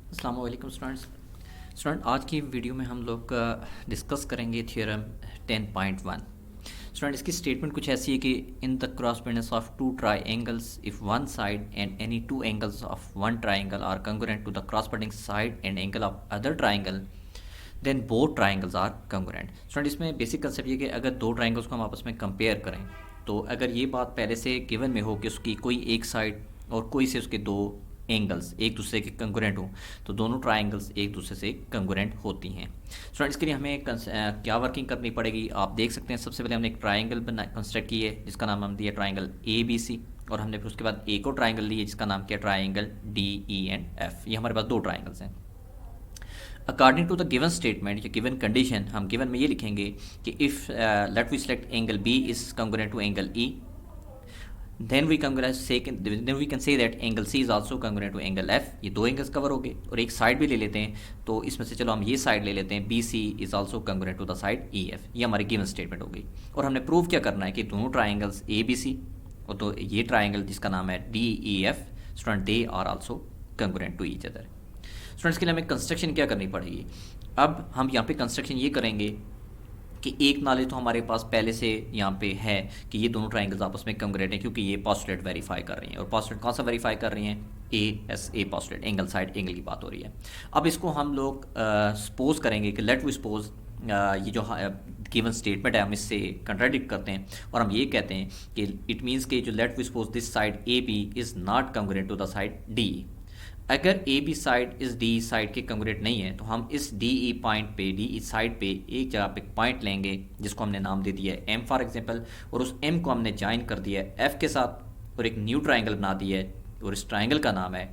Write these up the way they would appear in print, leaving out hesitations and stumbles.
अस्सलाम वालेकुम स्टूडेंट आज की वीडियो में हम लोग डिस्कस करेंगे थ्योरम 10.1। स्टूडेंट इसकी स्टेटमेंट कुछ ऐसी है कि in the correspondence of two triangles if one side and any two angles of one triangle are congruent to the corresponding side and angle of other triangle then both triangles are congruent. Student इसमें basic concept ये कि अगर दो triangles को हम आपस में compare करें तो अगर ये बात पहले से गिवन में हो कि उसकी कोई एक साइड और कोई से उसके दो एंगल्स एक दूसरे के कंग्रुएंट हो तो दोनों ट्राइंगल्स एक दूसरे से कंग्रुएंट होती हैं। स्टूडेंट इसके लिए हमें क्या वर्किंग करनी पड़ेगी आप देख सकते हैं। सबसे पहले हमने एक ट्राइंगल कंस्ट्रक्ट की है जिसका नाम हम दिया ट्राइंगल ए बी सी, और हमने फिर उसके बाद एक और ट्राइंगल लिए जिसका नाम किया triangle D E and F. ये हमारे पास दो ट्राइंगल्स हैं। According to the given statement या गिवन कंडीशन हम गिवन में ये लिखेंगे कि if let we select angle B is congruent to angle E, then we can say that angle C is also congruent to angle F। ये दो angles cover हो गए और एक साइड भी ले लेते हैं, तो इसमें से चलो हम ये साइड ले लेते हैं BC is also congruent to the side EF। ये हमारी गिवन स्टेटमेंट हो गई। और हमने प्रूव क्या करना है कि दोनों ट्राइंगल्स ABC और तो ये ट्राइंगल जिसका नाम है DEF student they are also congruent to each other। Students के लिए हमें कंस्ट्रक्शन क्या करनी पड़ेगी। अब हम यहाँ पे कंस्ट्रक्शन ये करेंगे कि एक नाले तो हमारे पास पहले से यहाँ पे है कि ये दोनों ट्राइंगल्स आपस में कंग्रुएंट हैं क्योंकि ये पोस्टुलेट वेरीफाई कर रही हैं। और पोस्टुलेट कौन सा वेरीफाई कर रही हैं? ए पोस्टुलेट, एंगल साइड एंगल की बात हो रही है। अब इसको हम लोग सपोज करेंगे कि लेट वी सपोज ये जो गिवन स्टेटमेंट है हम इससे कंट्राडिक्ट करते हैं और हम ये कहते हैं कि इट मीन्स कि जो let we suppose this side A B is not congruent to the side D. अगर ए बी साइड इस डी साइड के कंग्रुएंट नहीं है तो हम इस डी ई पॉइंट पे डी ई साइड पे एक जगह पे पॉइंट लेंगे जिसको हमने नाम दे दिया है एम फॉर एग्जांपल, और उस एम को हमने ज्वाइन कर दिया है एफ के साथ और एक न्यू ट्राइंगल बना दिया है और इस ट्राइंगल का नाम है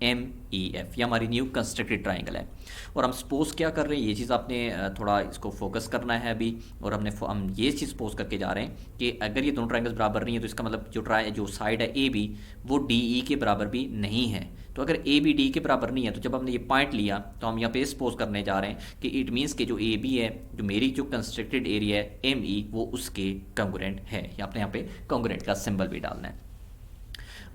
एम ई एफ। ये हमारी न्यू कंस्ट्रक्टेड ट्राइंगल है। और हम सपोज क्या कर रहे हैं, ये चीज़ आपने थोड़ा इसको फोकस करना है अभी। और हम ये चीज़ सपोज करके जा रहे हैं कि अगर ये दोनों ट्राइंगल्स बराबर नहीं है तो इसका मतलब जो साइड है ए बी वो डी ई के बराबर भी नहीं है। तो अगर ए बी डी के बराबर नहीं है तो जब हमने ये पॉइंट लिया तो हम यहाँ पे सपोज करने जा रहे हैं कि इट मीन्स कि जो ए बी है, जो मेरी जो कंस्ट्रक्टेड एरिया है एम ई, वो उसके कंग्रुएंट है। आपने यहाँ पे कंग्रुएंट का सिंबल भी डालना है।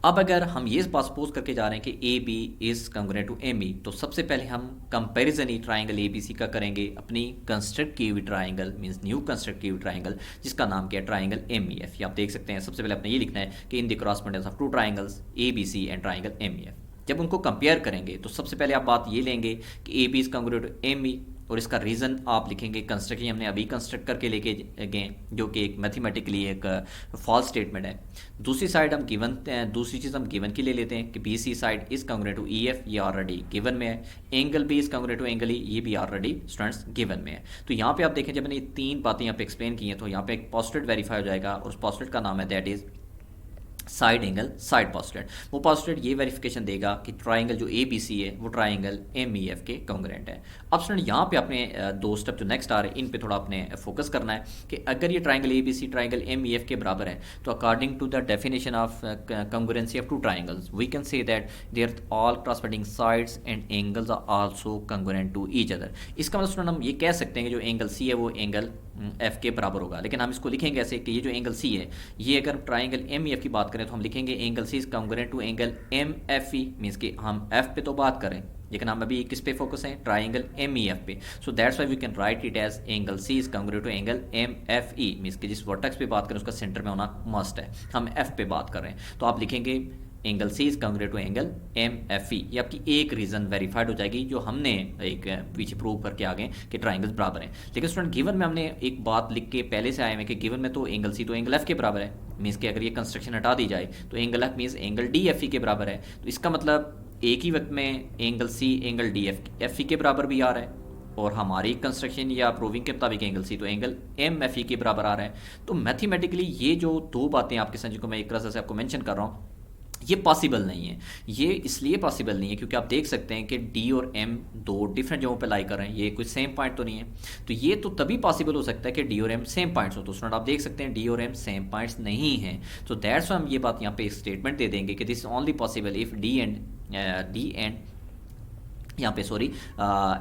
अब अगर हम ये बात सपोज करके जा रहे हैं कि A B is congruent to M E, तो सबसे पहले हम कंपैरिजन ही ट्राइंगल ए बी सी का करेंगे अपनी कंस्ट्रक्ट की हुई ट्राइंगल मींस न्यू कंस्ट्रक्ट की हुई ट्राइंगल जिसका नाम क्या है ट्राइंगल एम ई एफ। ये आप देख सकते हैं। सबसे पहले आपने ये लिखना है कि in the correspondence of two triangles A B C and triangle M E F. जब उनको कंपेयर करेंगे तो सबसे पहले आप बात ये लेंगे कि A B is congruent to M E, और इसका रीज़न आप लिखेंगे कंस्ट्रक्ट हमने अभी कंस्ट्रक्ट करके लेके गए जो कि एक मैथमेटिकली एक फॉल्स स्टेटमेंट है। दूसरी साइड हम गिवन दूसरी चीज़ हम गिवन की ले लेते हैं कि B C side is congruent to E F, ये ऑलरेडी गिवन में है। Angle B is congruent to angle E, ये भी ऑलरेडी स्टूडेंट्स गिवन में है। तो यहाँ पे आप देखें जब मैंने ये तीन बातें यहाँ पे एक्सप्लेन की हैं तो यहाँ पे एक पोस्टुलेट वेरीफाई हो जाएगा और उस पोस्टुलेट का नाम है that is side angle side postulate. वो पोस्टुलेट ये वेरिफिकेशन देगा कि ट्राइंगल जो ए बी सी है वो ट्राइंगल एम ई एफ के कंग्रुएंट है। अब स्टूडेंट यहाँ पे अपने दो स्टेप जो नेक्स्ट आ रहे हैं इन पे थोड़ा अपने फोकस करना है कि अगर ये triangle A B C triangle M E F के बराबर है तो according to the definition of congruency of two triangles we can say that their all corresponding sides and angles are also congruent to each other. इसका मतलब student हम ये कह सकते हैं कि जो एंगल सी है वो एंगल एफ के बराबर होगा, लेकिन हम इसको लिखेंगे ऐसे कि ये जो एंगल सी है ये अगर ट्राइंगल एम ई एफ की बात करें तो हम लिखेंगे angle C is congruent to angle M F E, means कि हम एफ पे तो बात करें लेकिन हम अभी किस पे फोकस हैं, ट्राइंगल एम ई एफ पे। So that's why we can write it as angle C is congruent to angle M F E, means कि जिस वर्टेक्स पे बात करें उसका सेंटर में होना मस्ट है। हम एफ पे बात कर रहे हैं तो आप लिखेंगे angle C is congruent to angle M F E. ये आपकी एक रीज़न वेरीफाइड हो जाएगी जो हमने एक पीछे प्रूव करके आ गए कि ट्राइंगल्स बराबर हैं। लेकिन स्टूडेंट गिवन में हमने एक बात लिख के पहले से आए हैं कि गिवन में तो एंगल सी तो एंगल एफ के बराबर है, मीन्स कि अगर ये कंस्ट्रक्शन हटा दी जाए तो angle F means angle D F E के बराबर है। तो इसका मतलब एक ही वक्त में angle C angle D F E के बराबर भी आ रहा है और हमारी कंस्ट्रक्शन या प्रूविंग के मुताबिक एंगल सी तो एंगल एम एफ ई के बराबर आ रहा है। तो मैथमेटिकली ये जो दो बातें आपके साथ जिनको मैं एक तरह से आपको मेंशन कर रहा हूँ ये पॉसिबल नहीं है। ये इसलिए पॉसिबल नहीं है क्योंकि आप देख सकते हैं कि डी और एम दो डिफरेंट जगहों पे लाई कर रहे हैं, ये कोई सेम पॉइंट तो नहीं है। तो ये तो तभी पॉसिबल हो सकता है कि डी और एम सेम पॉइंट्स हो। तो स्टूडेंट आप देख सकते हैं डी और एम सेम पॉइंट्स नहीं हैं। तो दैट्स हम ये बात यहाँ पे स्टेटमेंट दे देंगे कि this only possible if D and यहाँ पे सॉरी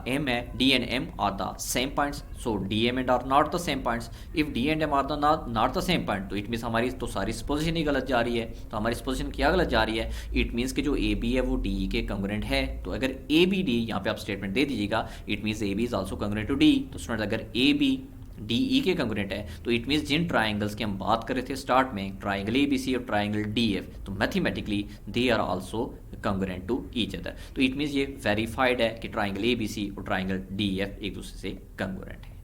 एम है, D and M are the same points, so D M and are not the same points. If D and M are the not the same point, तो it means हमारी तो सारी supposition ही गलत जा रही है। तो हमारी सपोजिशन क्या गलत जा रही है? इट मीन्स कि जो ए बी है वो डी ई के कंग्रेंट है। तो अगर ए बी डी, यहाँ पे आप स्टेटमेंट दे दीजिएगा, it means A B is also congruent to D. तो स्टूडेंट अगर ए बी डी ई के कंग्रेंट है तो इट मीन्स जिन ट्राइंगल्स की हम बात कर रहे थे स्टार्ट में, ट्राइंगल ए बी सी और ट्राइंगल डी एफ, तो mathematically they are also congruent to each other. तो इट मीन्स ये वेरीफाइड है कि ट्राइंगल ए बी सी और ट्राइंगल डी एफ एक दूसरे से कंग्रेंट है।